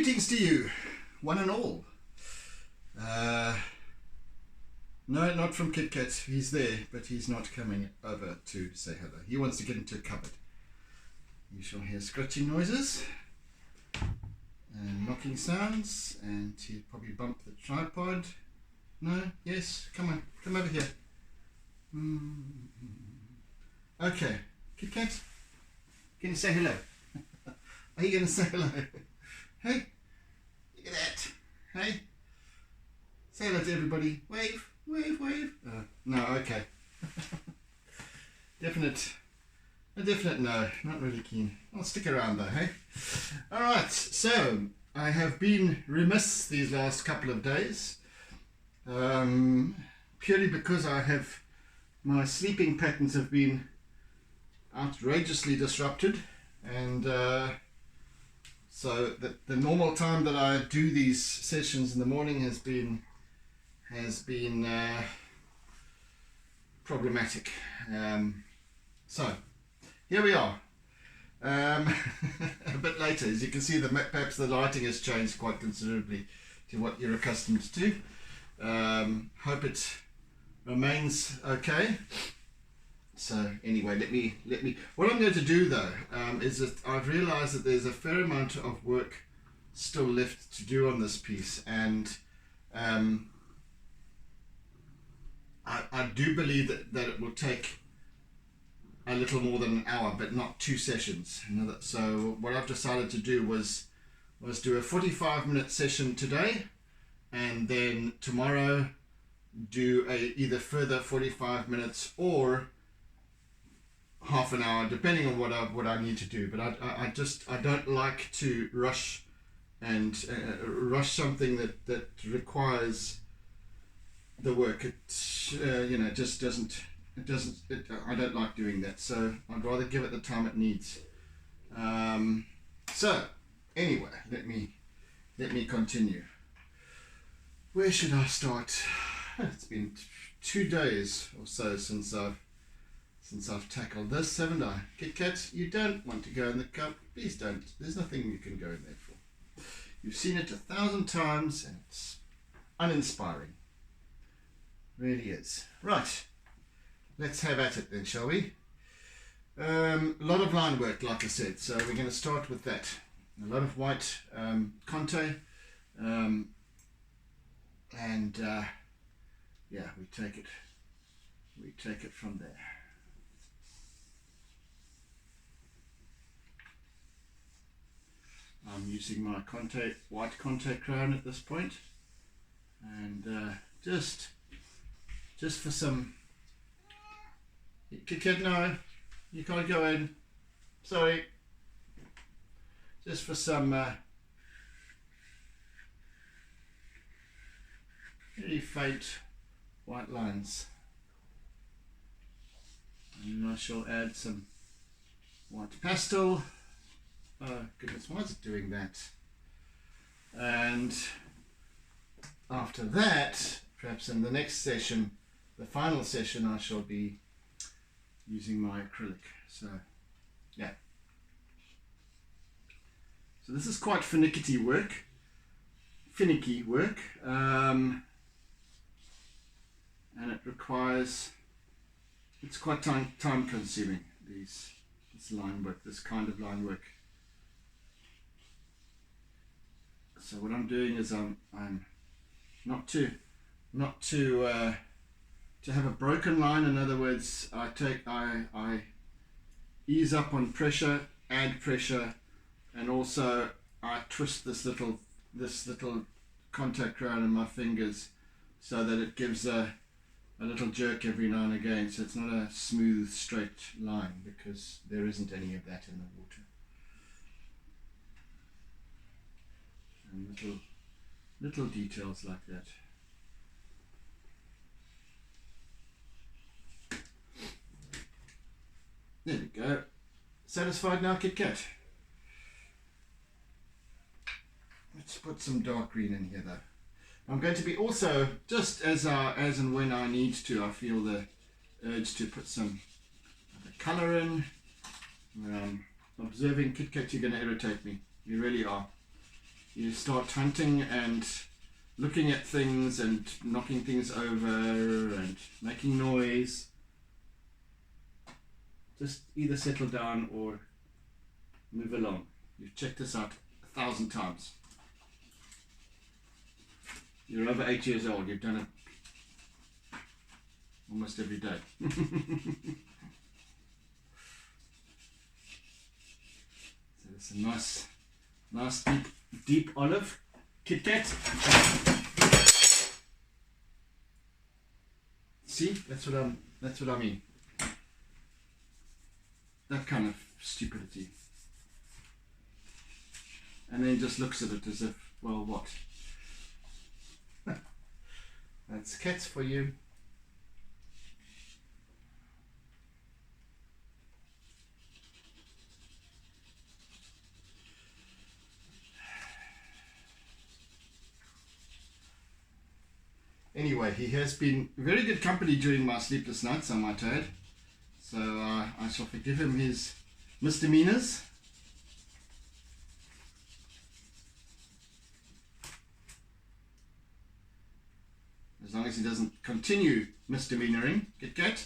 Greetings to you, one and all. No, not from Kit Kat. He's there, but he's not coming over to say hello. He wants to get into a cupboard. You shall hear scratching noises and knocking sounds, and he'll probably bump the tripod. No? Yes? Come on, come over here. Okay, Kit Kat, can you say hello? Are you going to say hello? Hey, look at that. Hey, say hello to everybody. Wave, wave, wave. No, okay. A definite no. Not really keen. I'll stick around though, hey? Alright, so I have been remiss these last couple of days. Purely because my sleeping patterns have been outrageously disrupted, and so the normal time that I do these sessions in the morning has been problematic. So here we are, a bit later. As you can see, perhaps the lighting has changed quite considerably to what you're accustomed to. Hope it remains okay. So anyway, let me. What I'm going to do though is that I've realised that there's a fair amount of work still left to do on this piece, and I do believe that it will take a little more than an hour, but not 2 sessions. So what I've decided to do was do a 45-minute session today, and then tomorrow do either further 45 minutes or half an hour, depending on what I need to do. But I don't like to rush rush something that requires the work. It just doesn't. I don't like doing that. So I'd rather give it the time it needs. So anyway, let me continue. Where should I start? It's been 2 days or so since I've tackled this, haven't I? Kit Kat, you don't want to go in the cup. Please don't. There's nothing you can go in there for. You've seen it 1,000 times and it's uninspiring. Really is. Right. Let's have at it then, shall we? A lot of line work, like I said, so we're going to start with that. A lot of white conte, and yeah, we take it from there. I'm using my white conte crown at this point, and just for some. Kit Kat, no, you can't go in. Sorry. Just for some very faint white lines. And I shall add some white pastel. Oh goodness, why is it doing that? And after that, perhaps in the next session, the final session, I shall be using my acrylic. So yeah, so this is quite finicky work, and it requires, it's quite time consuming, this line work, this kind of line work. So what I'm doing is I'm not to have a broken line. In other words, I ease up on pressure, add pressure, and also I twist this little contact crown in my fingers so that it gives a little jerk every now and again, so it's not a smooth straight line, because there isn't any of that in the water. And little details like that. There we go. Satisfied now, Kit Kat? Let's put some dark green in here though. I'm going to be also, just as and when I need to, I feel the urge to put some other colour in. Observing, Kit Kat, you're going to irritate me. You really are. you start hunting and looking at things and knocking things over and making noise, just either settle down or move along. You've checked this out 1,000 times. You're over 8 years old. You've done it almost every day. So it's a nice deep olive Kit Kat. See, that's what I mean. That kind of stupidity. And then just looks at it as if, well, what? That's cats for you. Anyway, he has been very good company during my sleepless nights, I might add. So I shall forgive him his misdemeanors. As long as he doesn't continue misdemeanoring. Kit Kat.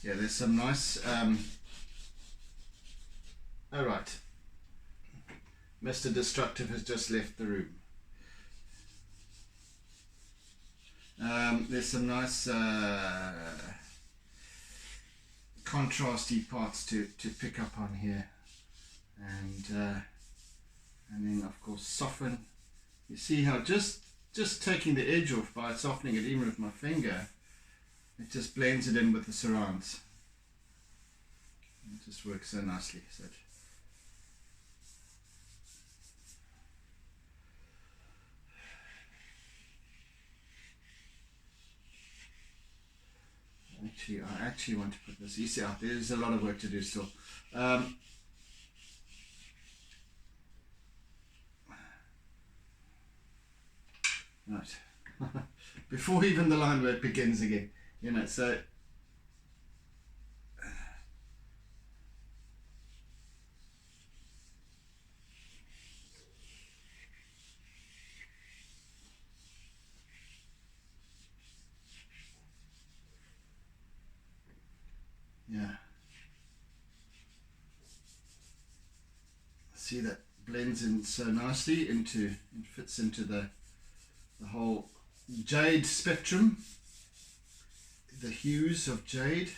Yeah, there's some nice... Alright. Mr. Destructive has just left the room. There's some nice contrasty parts to pick up on here. And then of course soften. You see how just taking the edge off by softening it even with my finger, it just blends it in with the surrounds. It just works so nicely. So I actually want to put this. You see, there's a lot of work to do still. Right. Before even the line work begins again, you know, so yeah. See, that blends in so nicely into, it fits into the whole jade spectrum, the hues of jade.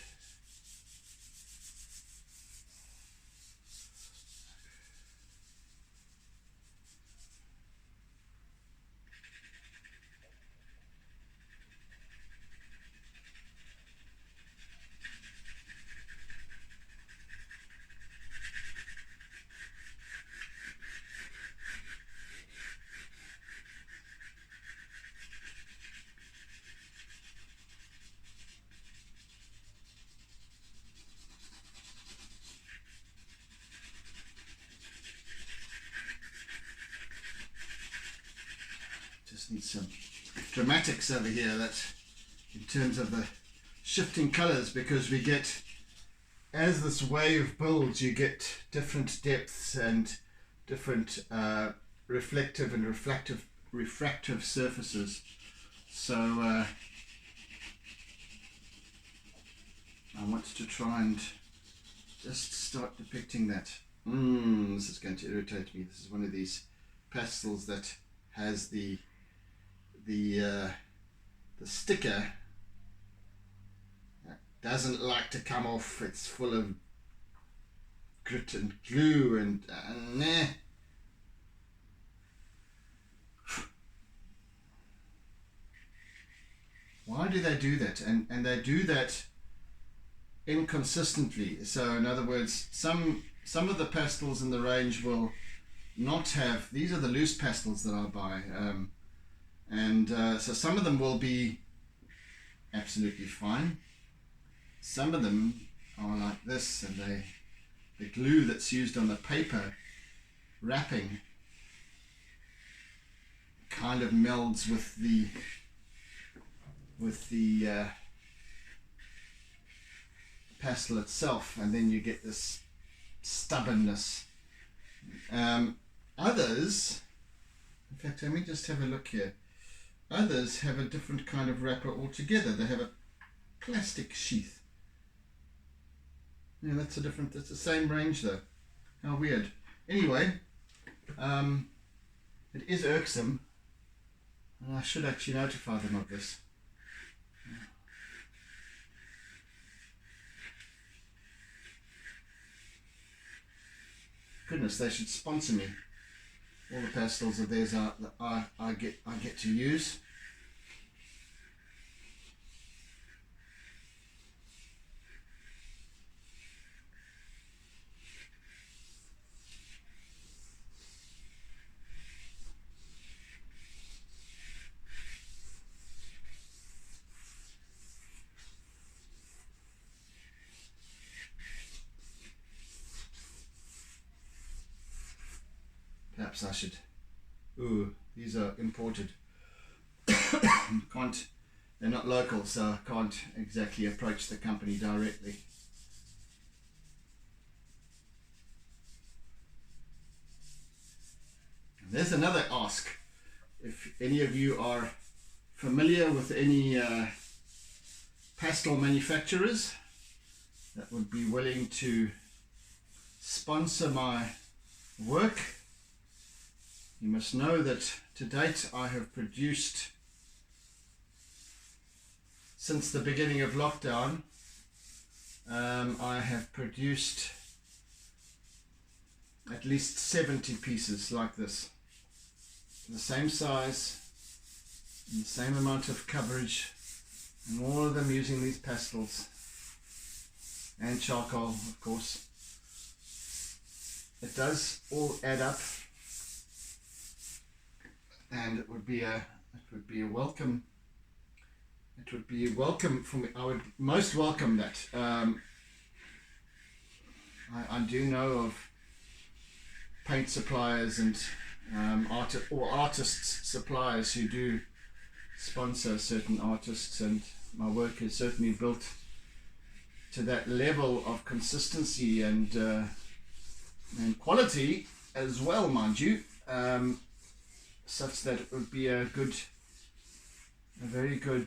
Need some dramatics over here, that in terms of the shifting colors, because we get, as this wave builds, you get different depths and different reflective and refractive surfaces. So I want to try and just start depicting that. This is going to irritate me. This is one of these pastels that has the sticker that doesn't like to come off. It's full of grit and glue and nah. Why do they do that? And they do that inconsistently. So in other words, some of the pastels in the range will not have, these are the loose pastels that I buy, so some of them will be absolutely fine. Some of them are like this, and the glue that's used on the paper wrapping kind of melds with the pastel itself, and then you get this stubbornness. Others, in fact, let me just have a look here. Others have a different kind of wrapper altogether. They have a plastic sheath. Yeah, that's the same range though. How weird. Anyway, it is irksome, and I should actually notify them of this. Goodness, they should sponsor me. All the pastels of theirs I get to use. Perhaps I should. Ooh, these are imported. They're not local, so I can't exactly approach the company directly. And there's another ask. If any of you are familiar with any pastel manufacturers that would be willing to sponsor my work, you must know that to date I have produced, since the beginning of lockdown, I have produced at least 70 pieces like this. The same size, and the same amount of coverage, and all of them using these pastels and charcoal, of course. It does all add up. And it would be a welcome. It would be a welcome for me. I would most welcome that. I do know of paint suppliers and artists suppliers who do sponsor certain artists, and my work is certainly built to that level of consistency and quality as well, mind you. Such that it would be a very good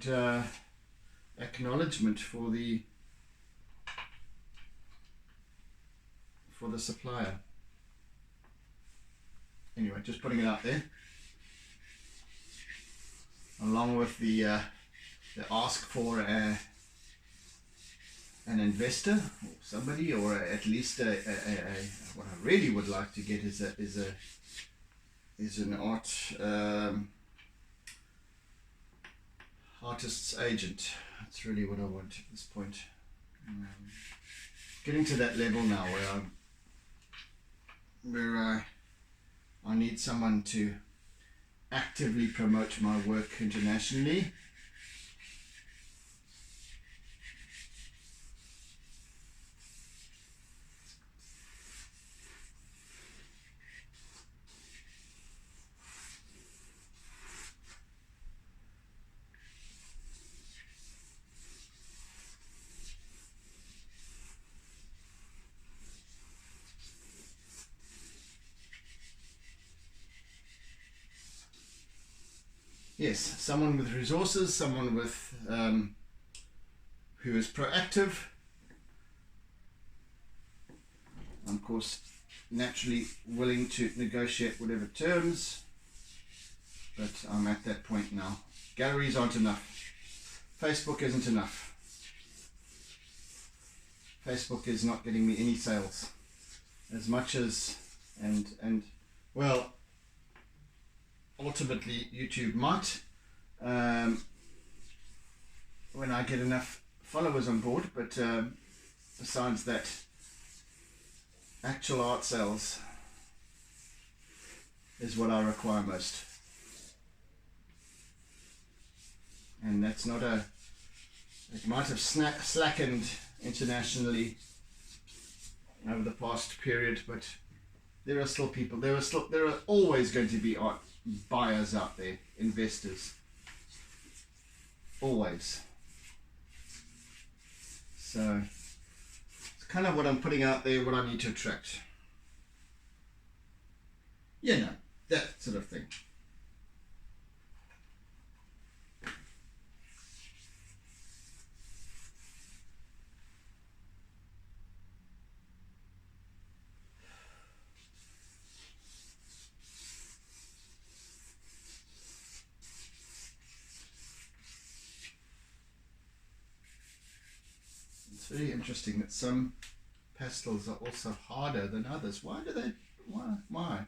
acknowledgement for the supplier. Anyway, just putting it out there, along with the ask for an investor or somebody, or at least what I really would like to get is an artist's agent. That's really what I want at this point. Getting to that level now where I need someone to actively promote my work internationally. Yes, someone with resources, someone with who is proactive. I'm, of course, naturally willing to negotiate whatever terms, but I'm at that point now. Galleries aren't enough. Facebook isn't enough. Facebook is not getting me any sales, as much as and well. Ultimately, YouTube might, when I get enough followers on board, but besides that, actual art sales is what I require most. And that's not it might have slackened internationally over the past period, but there are still people, there are always going to be art buyers out there, investors, always. So kind of what I'm putting out there, what I need to attract. You know, that sort of thing. It's very interesting that some pastels are also harder than others. Why do they? Why? Why?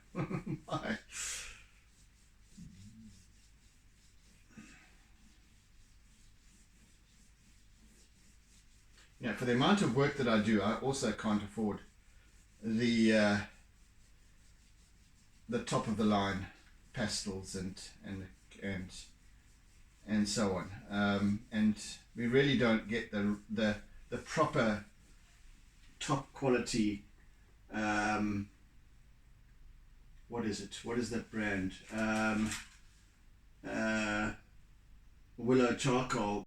Yeah, for the amount of work that I do, I also can't afford the top of the line pastels and so on. And we really don't get the proper top quality. What is it? What is that brand? Willow charcoal